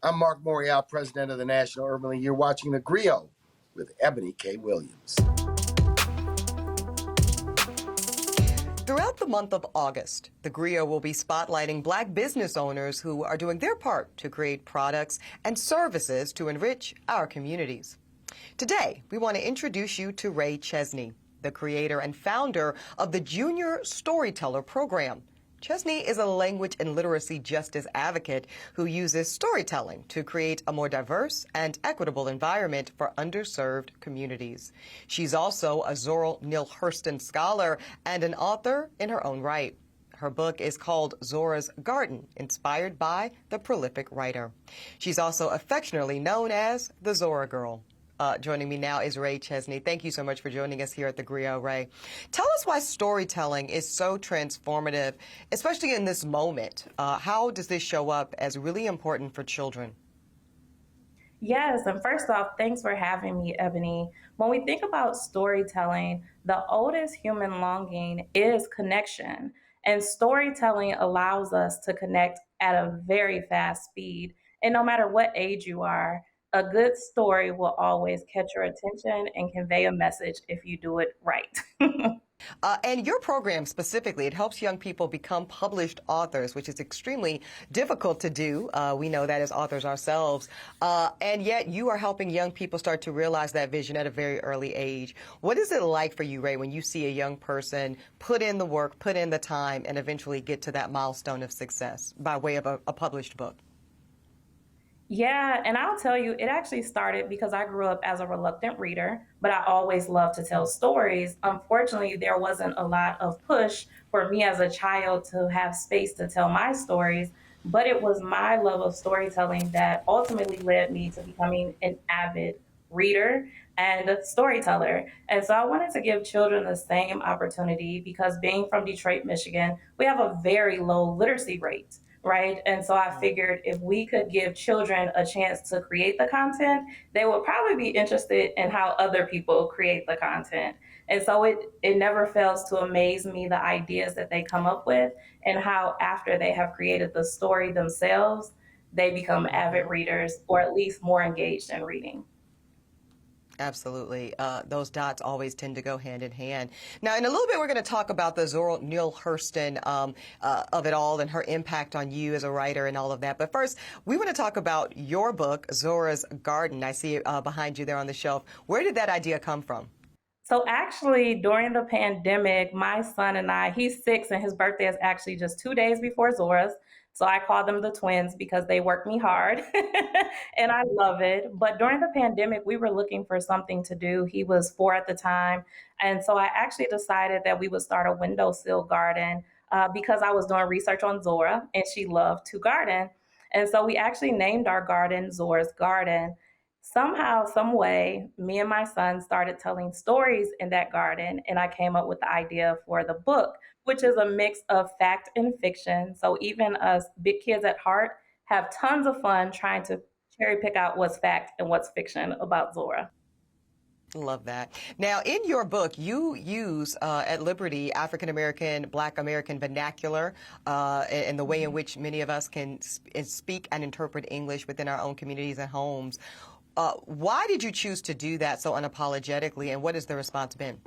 I'm Mark Morial, president of the National Urban League. You're watching the Grio with Eboni K. Williams. Throughout the month of August, the Grio will be spotlighting Black business owners who are doing their part to create products and services to enrich our communities. Today, we want to introduce you to Rae Chesny, the creator and founder of the Junior Storyteller Program. Chesny is a language and literacy justice advocate who uses storytelling to create a more diverse and equitable environment for underserved communities. She's also a Zora Neale Hurston Scholar and an author in her own right. Her book is called Zora's Garden, inspired by the prolific writer. She's also affectionately known as the Zora Girl. Joining me now is Rae Chesny. Thank you so much for joining us here at the Grio, Rae. Tell us why storytelling is so transformative, especially in this moment. How does this show up as really important for children? Yes, and first off, thanks for having me, Eboni. When we think about storytelling, the oldest human longing is connection, and storytelling allows us to connect at a very fast speed. And no matter what age you are, a good story will always catch your attention and convey a message if you do it right. And your program specifically, it helps young people become published authors, which is extremely difficult to do. We know that as authors ourselves. And yet you are helping young people start to realize that vision at a very early age. What is it like for you, Rae, when you see a young person put in the work, put in the time, and eventually get to that milestone of success by way of a published book? Yeah, and I'll tell you, it actually started because I grew up as a reluctant reader, but I always loved to tell stories. Unfortunately, there wasn't a lot of push for me as a child to have space to tell my stories, but it was my love of storytelling that ultimately led me to becoming an avid reader and a storyteller. And so I wanted to give children the same opportunity because being from Detroit, Michigan, we have a very low literacy rate. Right. And so I figured if we could give children a chance to create the content, they would probably be interested in how other people create the content. And so it never fails to amaze me the ideas that they come up with and how after they have created the story themselves, they become avid readers or at least more engaged in reading. Absolutely. Those dots always tend to go hand in hand. Now, in a little bit, we're going to talk about the Zora Neale Hurston of it all and her impact on you as a writer and all of that. But first, we want to talk about your book, Zora's Garden. I see it behind you there on the shelf. Where did that idea come from? So actually, during the pandemic, my son and I, he's 6 and his birthday is actually just 2 days before Zora's. So I call them the twins because they work me hard and I love it. But during the pandemic, we were looking for something to do. He was 4 at the time. And so I actually decided that we would start a windowsill garden because I was doing research on Zora and she loved to garden. And so we actually named our garden Zora's Garden. Somehow, some way, me and my son started telling stories in that garden, and I came up with the idea for the book, which is a mix of fact and fiction. So even us big kids at heart have tons of fun trying to cherry pick out what's fact and what's fiction about Zora. Love that. Now, in your book, you use at Liberty African American, Black American vernacular, and the way in which many of us can speak and interpret English within our own communities and homes. Why did you choose to do that so unapologetically, and what has the response been?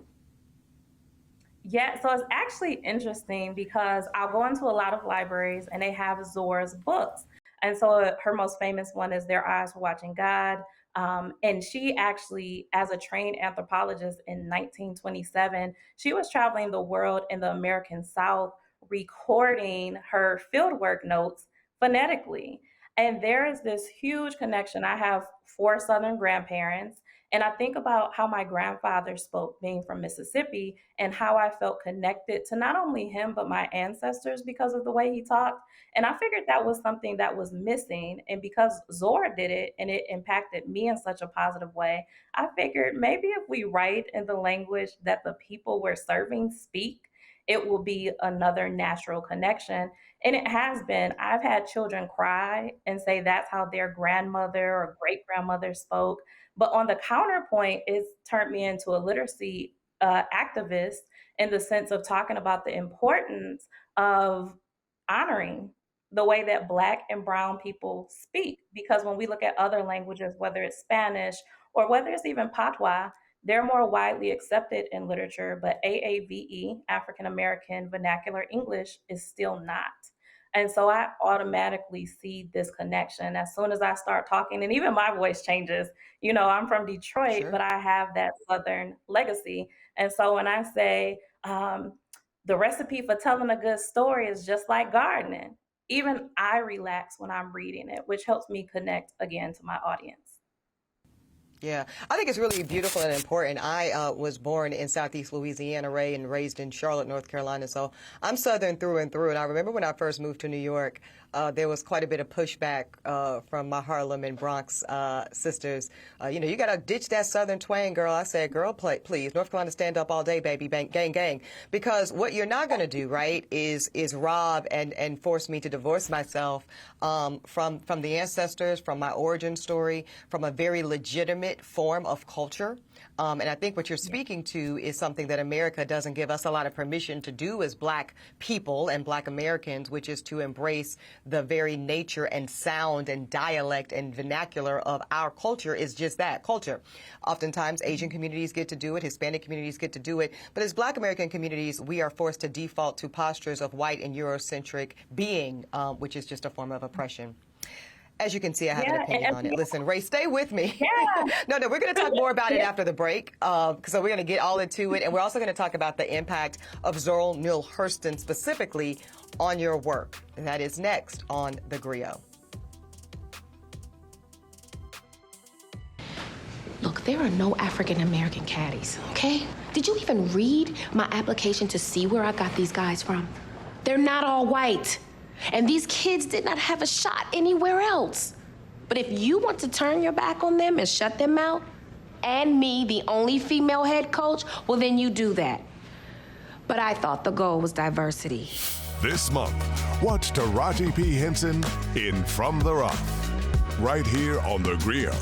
Yeah, so it's actually interesting because I'll go into a lot of libraries and they have Zora's books. And so her most famous one is Their Eyes Were Watching God. And she actually, as a trained anthropologist in 1927, she was traveling the world in the American South, recording her fieldwork notes phonetically. And there is this huge connection. I have 4 Southern grandparents, and I think about how my grandfather spoke being from Mississippi and how I felt connected to not only him, but my ancestors because of the way he talked. And I figured that was something that was missing. And because Zora did it and it impacted me in such a positive way, I figured maybe if we write in the language that the people we're serving speak, it will be another natural connection. And it has been. I've had children cry and say that's how their grandmother or great grandmother spoke. But on the counterpoint, it's turned me into a literacy activist in the sense of talking about the importance of honoring the way that Black and Brown people speak. Because when we look at other languages, whether it's Spanish or whether it's even Patois, they're more widely accepted in literature, but AAVE, African American Vernacular English, is still not. And so I automatically see this connection as soon as I start talking, and even my voice changes. You know, I'm from Detroit, Sure. but I have that Southern legacy. And so when I say the recipe for telling a good story is just like gardening, even I relax when I'm reading it, which helps me connect again to my audience. Yeah, I think it's really beautiful and important. I was born in Southeast Louisiana, Rae, and raised in Charlotte, North Carolina. So I'm Southern through and through. And I remember when I first moved to New York, there was quite a bit of pushback from my Harlem and Bronx sisters. You know, you got to ditch that Southern twang, girl. I said, girl, please. North Carolina, stand up all day, baby. Bang, gang, gang. Because what you're not going to do, right, is rob and force me to divorce myself from the ancestors, from my origin story, from a very legitimate form of culture. And I think what you're speaking to is something that America doesn't give us a lot of permission to do as Black people and Black Americans, which is to embrace the very nature and sound and dialect and vernacular of our culture is just that, culture. Oftentimes, Asian communities get to do it, Hispanic communities get to do it, but as Black American communities, we are forced to default to postures of white and Eurocentric being, which is just a form of oppression. As you can see, I have an opinion on it. Listen, Rae, stay with me. Yeah. No, we're going to talk more about it after the break. So we're going to get all into it. And we're also going to talk about the impact of Zora Neale Hurston specifically on your work. And that is next on The Grio. Look, there are no African American caddies, okay? Did you even read my application to see where I got these guys from? They're not all white. And these kids did not have a shot anywhere else. But if you want to turn your back on them and shut them out, and me, the only female head coach, well, then you do that. But I thought the goal was diversity. This month, watch Taraji P. Henson in From the Rough, right here on The Grio.